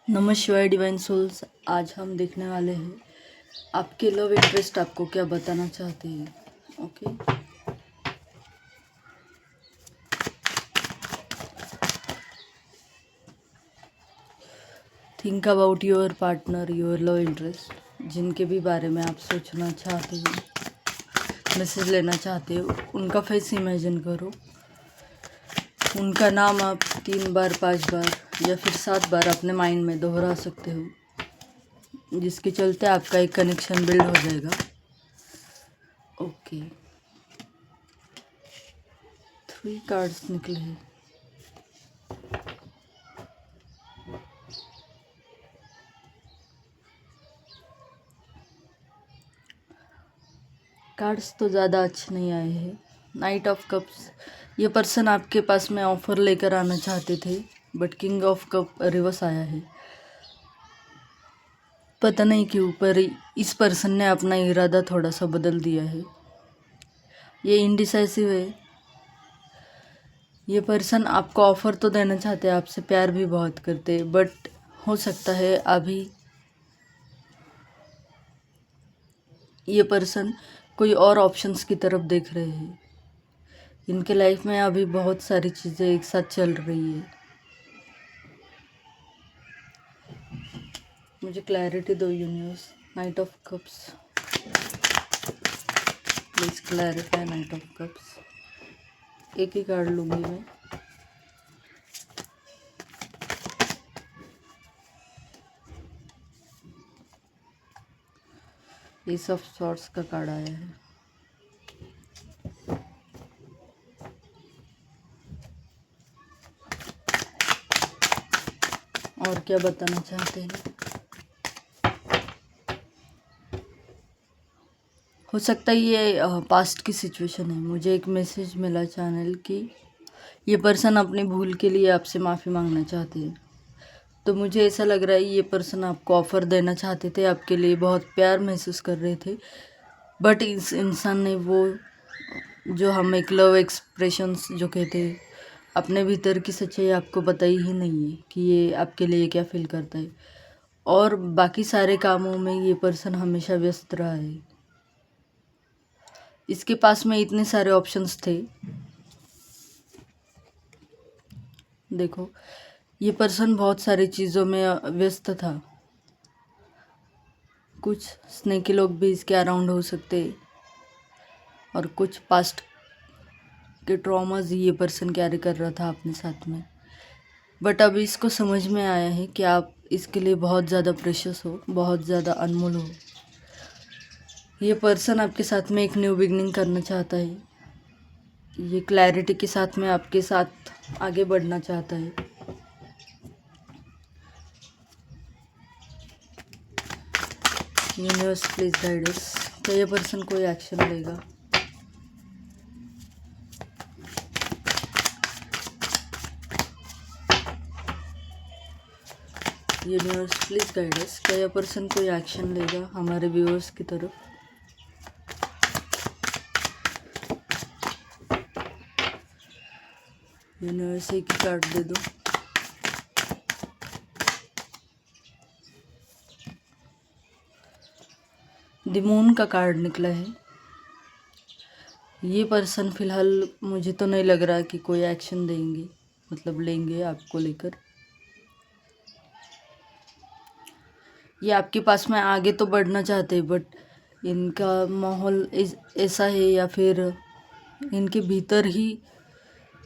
नमस्कार divine souls. आज हम देखने वाले हैं आपके लव इंटरेस्ट आपको क्या बताना चाहते हैं। Okay, think about your partner, your love interest, जिनके भी बारे में आप सोचना चाहते हो, मैसेज लेना चाहते हो, उनका फेस इमेजिन करो। उनका नाम आप 3 बार 5 बार या फिर 7 बार अपने माइंड में दोहरा सकते हो, जिसके चलते आपका एक कनेक्शन बिल्ड हो जाएगा। ओके, 3 कार्ड्स निकले हैं। कार्ड्स तो ज़्यादा अच्छे नहीं आए हैं। नाइट ऑफ कप्स, ये पर्सन आपके पास में ऑफर लेकर आना चाहते थे, but king of cup reverse आया है। पता नहीं क्यों, पर इस पर्सन ने अपना इरादा थोड़ा सा बदल दिया है। ये इनडिसाइसिव है। ये पर्सन आपको ऑफर तो देना चाहते हैं, आपसे प्यार भी बहुत करते हैं, बट हो सकता है अभी ये पर्सन कोई और ऑप्शंस की तरफ देख रहे हैं। इनके लाइफ में अभी बहुत सारी चीज़ें एक साथ चल रही है। मुझे क्लैरिटी दो universe. Night of cups, please clarify night of cups. एक ही कार्ड लूँगी मैं। एस ऑफ सॉर्ड्स का कार्ड आया है। और क्या बताना चाहते हैं? हो सकता है ये पास्ट की सिचुएशन है। मुझे एक मैसेज मिला चैनल की, ये पर्सन अपनी भूल के लिए आपसे माफ़ी मांगना चाहते हैं। तो मुझे ऐसा लग रहा है ये पर्सन आपको ऑफ़र देना चाहते थे, आपके लिए बहुत प्यार महसूस कर रहे थे, बट इस इंसान ने वो जो हम एक लव एक्सप्रेशंस जो कहते हैं, अपने भीतर की सच्चाई आपको बताई ही नहीं है कि ये आपके लिए क्या फील करता है। और बाकी सारे कामों में ये पर्सन हमेशा व्यस्त रहा है। इसके पास में इतने सारे ऑप्शंस थे। देखो, ये पर्सन बहुत सारी चीज़ों में व्यस्त था। कुछ स्नेकी लोग भी इसके अराउंड हो सकते, और कुछ पास्ट के ट्रॉमाज ये पर्सन कैरी कर रहा था अपने साथ में। बट अभी इसको समझ में आया है कि आप इसके लिए बहुत ज़्यादा प्रेशियस हो, बहुत ज़्यादा अनमोल हो। ये पर्सन आपके साथ में एक न्यू बिगनिंग करना चाहता है। ये क्लैरिटी के साथ में आपके साथ आगे बढ़ना चाहता है। यूनिवर्स प्लीज गाइड अस। क्या ये पर्सन कोई एक्शन लेगा? यूनिवर्स प्लीज गाइड अस। क्या ये पर्सन कोई एक्शन लेगा हमारे व्यूअर्स की तरफ? यूनिवर्स एक ही कार्ड दे दो। द मून का कार्ड निकला है। ये पर्सन फिलहाल मुझे तो नहीं लग रहा कि कोई एक्शन देंगे, मतलब लेंगे आपको लेकर। ये आपके पास में आगे तो बढ़ना चाहते हैं, बट इनका माहौल ऐसा है, या फिर इनके भीतर ही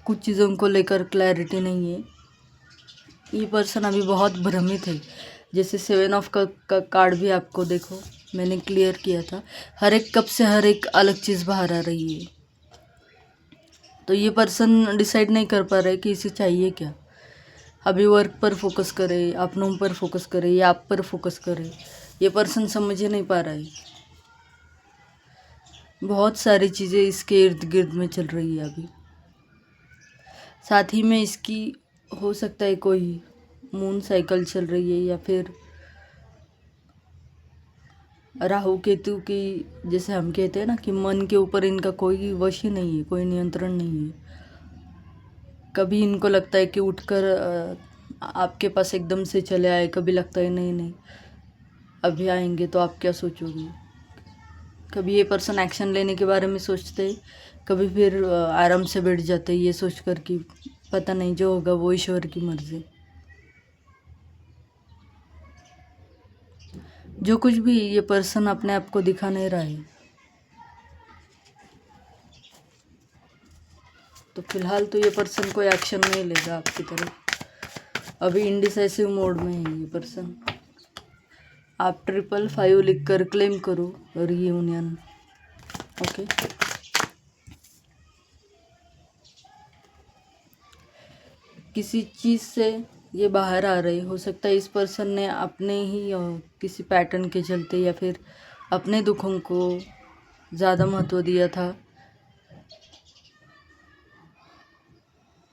कुछ चीज़ों को लेकर क्लैरिटी नहीं है। ये पर्सन अभी बहुत भ्रमित है। जैसे 7 ऑफ कप का कार्ड भी आपको देखो, मैंने क्लियर किया था, हर एक कप से हर एक अलग चीज़ बाहर आ रही है। तो ये पर्सन डिसाइड नहीं कर पा रहा है कि इसे चाहिए क्या। अभी वर्क पर फोकस करे, अपनों पर फोकस करे, या आप पर फोकस करे, ये पर्सन समझ ही नहीं पा रहा है। बहुत सारी चीज़ें इसके इर्द गिर्द में चल रही है अभी। साथ ही में इसकी हो सकता है कोई मून साइकिल चल रही है, या फिर राहु केतु की, जैसे हम कहते हैं ना कि मन के ऊपर इनका कोई वश ही नहीं है, कोई नियंत्रण नहीं है। कभी इनको लगता है कि उठकर आपके पास एकदम से चले आए, कभी लगता है नहीं नहीं अभी आएंगे, तो आप क्या सोचोगे? कभी ये पर्सन एक्शन लेने के बारे में सोचते, कभी फिर आराम से बैठ जाते ये सोच कर कि पता नहीं, जो होगा वो ईश्वर की मर्जी। जो कुछ भी ये पर्सन अपने आप को दिखा नहीं रहा है, तो फिलहाल तो ये पर्सन कोई एक्शन नहीं लेगा आपकी तरफ। अभी इंडिसाइसिव मोड में है ये पर्सन। आप 555 लिख कर क्लेम करो रीयूनियन। ओके, किसी चीज़ से ये बाहर आ रहे, हो सकता है इस पर्सन ने अपने ही किसी पैटर्न के चलते या फिर अपने दुखों को ज़्यादा महत्व दिया था,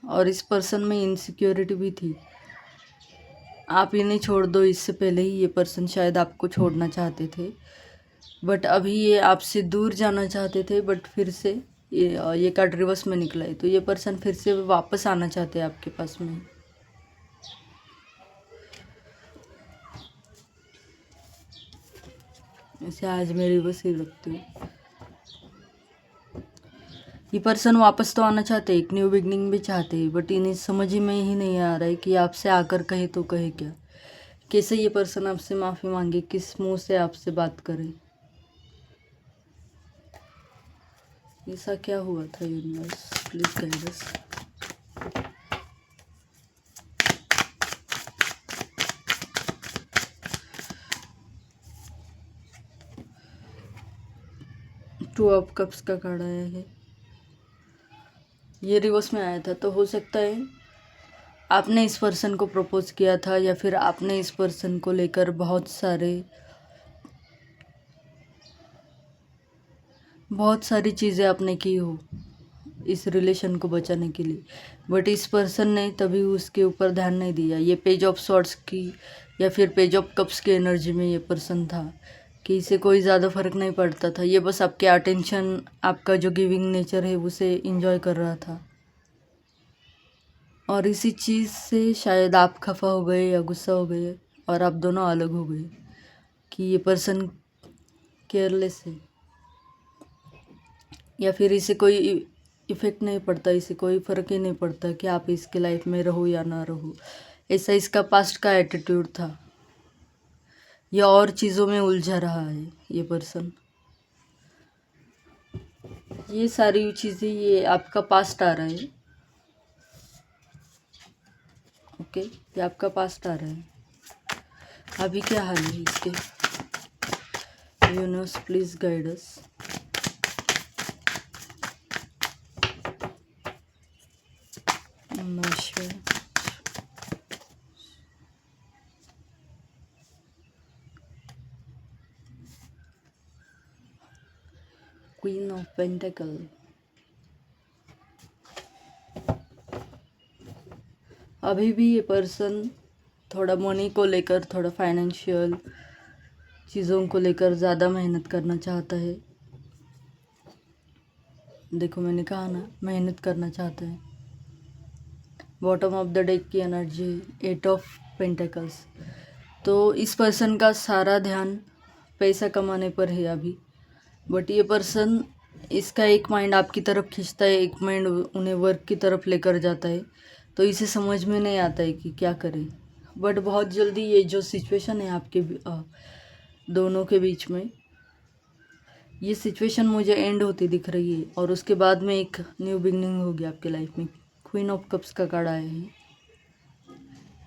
और इस पर्सन में इनसिक्योरिटी भी थी। आप इन्हें छोड़ दो, इससे पहले ही ये पर्सन शायद आपको छोड़ना चाहते थे, बट अभी ये आपसे दूर जाना चाहते थे, बट फिर से ये कार्ड रिवर्स में निकला है, तो ये पर्सन फिर से वापस आना चाहते हैं आपके पास में। इसे आज मैं रिवर्स ही रखती हूँ। ये पर्सन वापस तो आना चाहते, एक न्यू बिगनिंग भी चाहते हैं, बट इन्हें समझ में ही नहीं आ रहा है कि आपसे आकर कहे तो कहे क्या, कैसे ये पर्सन आपसे माफ़ी मांगे, किस मुंह से आपसे बात करे। ऐसा क्या हुआ था universe, please guide us. Two of cups का कार्ड आया है, ये रिवर्स में आया था, तो हो सकता है आपने इस पर्सन को प्रपोज किया था, या फिर आपने इस पर्सन को लेकर बहुत सारी चीज़ें आपने की हो इस रिलेशन को बचाने के लिए, बट इस पर्सन ने तभी उसके ऊपर ध्यान नहीं दिया। ये पेज ऑफ सॉर्ड्स की या फिर पेज ऑफ कप्स की एनर्जी में ये पर्सन था कि इसे कोई ज़्यादा फर्क नहीं पड़ता था, ये बस आपके अटेंशन, आपका जो गिविंग नेचर है उसे इंजॉय कर रहा था, और इसी चीज़ से शायद आप खफा हो गए या गुस्सा हो गए और आप दोनों अलग हो गए कि ये पर्सन केयरलेस है, या फिर इसे कोई इफ़ेक्ट नहीं पड़ता, इसे कोई फ़र्क ही नहीं पड़ता कि आप इसके लाइफ में रहो या ना रहो। ऐसा इसका पास्ट का एटीट्यूड था, या और चीज़ों में उलझा रहा है ये पर्सन। ये सारी चीज़ें, ये आपका पास्ट आ रहा है। ओके, ये आपका पास्ट आ रहा है। अभी क्या हाल है इसके? Universe please guide us. नमस्कार। क्वीन ऑफ पेंटिकल, अभी भी ये पर्सन थोड़ा मनी को लेकर, थोड़ा फाइनेंशियल चीज़ों को लेकर ज़्यादा मेहनत करना चाहता है। देखो मैंने कहा ना, मेहनत करना चाहता है। बॉटम ऑफ द डेक की एनर्जी, 8 ऑफ पेंटिकल्स, तो इस पर्सन का सारा ध्यान पैसा कमाने पर है अभी, बट ये पर्सन, इसका एक माइंड आपकी तरफ खींचता है, एक माइंड उन्हें वर्क की तरफ लेकर जाता है, तो इसे समझ में नहीं आता है कि क्या करे। बट बहुत जल्दी ये जो सिचुएशन है आपके दोनों के बीच में, ये सिचुएशन मुझे एंड होती दिख रही है, और उसके बाद में एक न्यू बिगनिंग होगी आपके लाइफ में। क्वीन ऑफ कप्स का कार्ड आया है,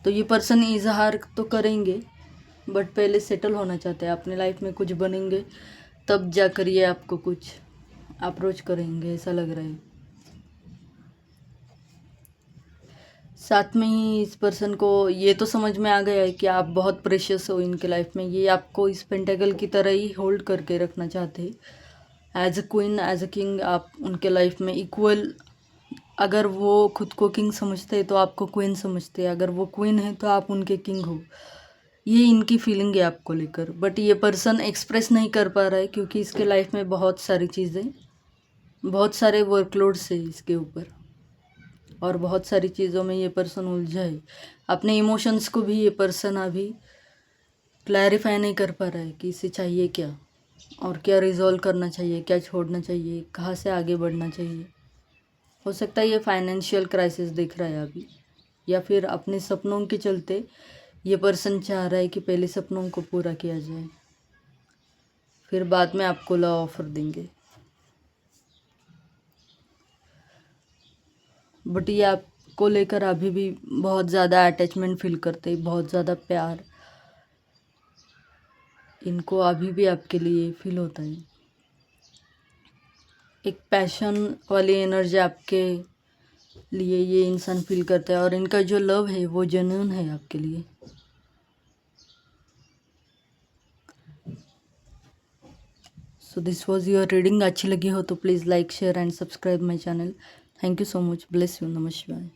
तो ये पर्सन इजहार तो करेंगे, बट पहले सेटल होना चाहते हैं अपने लाइफ में, कुछ बनेंगे तब जाकर ये आपको कुछ अप्रोच करेंगे, ऐसा लग रहा है। साथ में ही इस पर्सन को ये तो समझ में आ गया है कि आप बहुत प्रेशियस हो इनके लाइफ में, ये आपको इस पेंटेकल की तरह ही होल्ड करके रखना चाहते हैं as a queen, as a king, आप उनके लाइफ में इक्वल। अगर वो खुद को किंग समझते हैं तो आपको क्वीन समझते हैं, अगर वो क्वीन है तो आप उनके किंग हो। ये इनकी फीलिंग है आपको लेकर, बट ये पर्सन एक्सप्रेस नहीं कर पा रहा है क्योंकि इसके लाइफ में बहुत सारी चीज़ें, बहुत सारे वर्कलोड्स है इसके ऊपर। और बहुत सारी चीज़ों में ये पर्सन उलझा है। अपने इमोशंस को भी ये पर्सन अभी क्लैरिफाई नहीं कर पा रहा है कि इसे चाहिए क्या और क्या रिजॉल्व करना चाहिए, क्या छोड़ना चाहिए, कहाँ से आगे बढ़ना चाहिए। हो सकता है ये फाइनेंशियल क्राइसिस दिख रहा है अभी, या फिर अपने सपनों के चलते ये पर्सन चाह रहा है कि पहले सपनों को पूरा किया जाए, फिर बाद में आपको लव ऑफर देंगे। बट ये आपको लेकर अभी भी बहुत ज़्यादा अटैचमेंट फील करते हैं, बहुत ज़्यादा प्यार इनको अभी भी आपके लिए फील होता है। एक पैशन वाली एनर्जी आपके लिए ये इंसान फील करता है और इनका जो लव है वो जेन्युइन है आपके लिए। So this was your reading. अच्छी लगी हो तो please like share and subscribe my channel. Thank you so much. Bless you. नमः शिवाय।